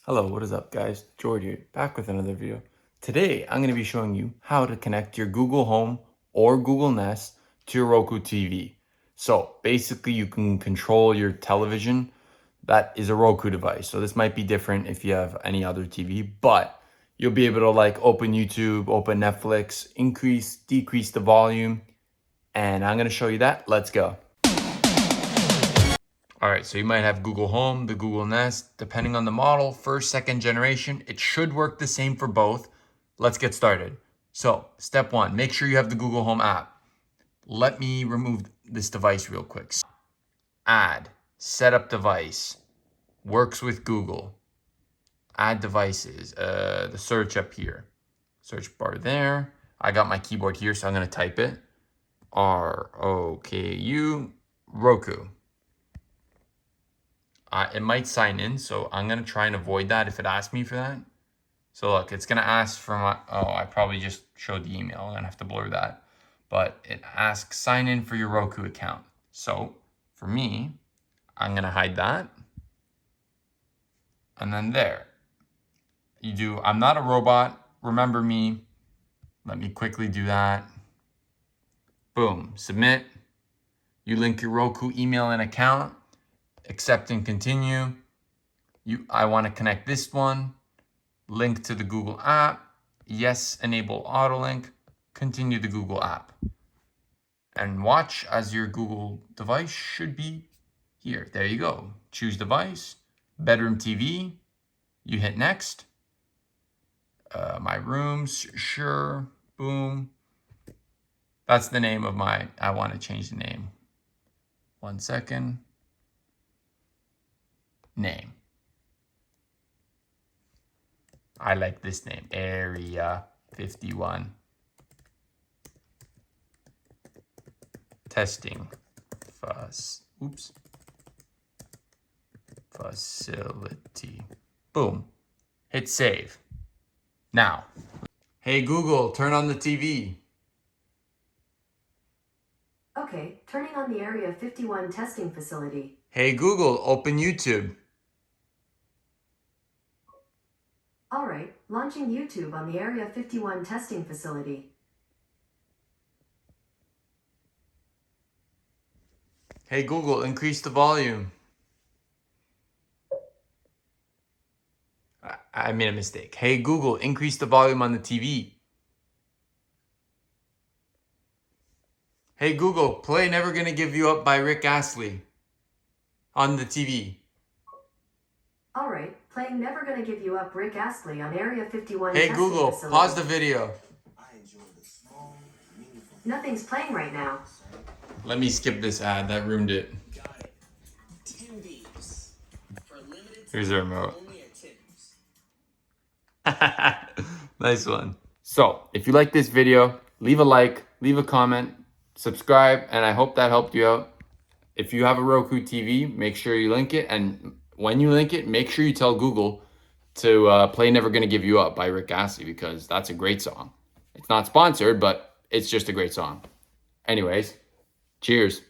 Hello, what is up guys? George here, back with another video. Today, I'm going to be showing you how to connect your Google Home or Google Nest to your Roku TV. So basically you can control your television that is a Roku device. So this might be different if you have any other TV, but you'll be able to like open YouTube, open Netflix, increase, decrease the volume, and I'm going to show you that. Let's go. All right, so you might have Google Home, the Google Nest, depending on the model, first, second generation. It should work the same for both. Let's get started. So step one, make sure you have the Google Home app. Let me remove this device real quick. Add, set up device, works with Google. Add devices, the search up here. Search bar there. I got my keyboard here, so I'm gonna type it. R-O-K-U, Roku. It might sign in, so I'm going to try and avoid that if it asks me for that. So look, it's going to ask for my, I probably just showed the email. I'm going to have to blur that. But it asks sign in for your Roku account. So for me, I'm going to hide that. And then there. You do, I'm not a robot. Remember me. Let me quickly do that. Boom, submit. You link your Roku email and account. Accept and continue. I want to connect this one. Link to the Google app. Yes, enable auto link. Continue the Google app. And watch as your Google device should be here. There you go. Choose device. Bedroom TV. You hit next. My rooms, sure. Boom. That's the name of my, I want to change the name. 1 second. Name. I like this name, Area 51. Testing facility. Boom. Hit save. Now, hey Google, turn on the TV. Okay, turning on the Area 51 testing facility. Hey Google, open YouTube. Alright, launching YouTube on the Area 51 testing facility. Hey Google, increase the volume. I made a mistake. Hey Google, increase the volume on the TV. Hey Google, play Never Gonna Give You Up by Rick Astley on the TV. Alright, playing Never Gonna Give You Up Rick Astley on Area 51 Hey testing Google, facility. pause the video. Nothing's playing right now. Let me skip this ad, that ruined it. Got it. 10 beeps. For limited Here's the remote. only at Tim's. Nice one. So, if you like this video, leave a like, leave a comment, subscribe, and I hope that helped you out. If you have a Roku TV, make sure you link it, and when you link it, make sure you tell Google to play Never Gonna Give You Up by Rick Astley, because that's a great song. It's not sponsored, but it's just a great song. Anyways, cheers.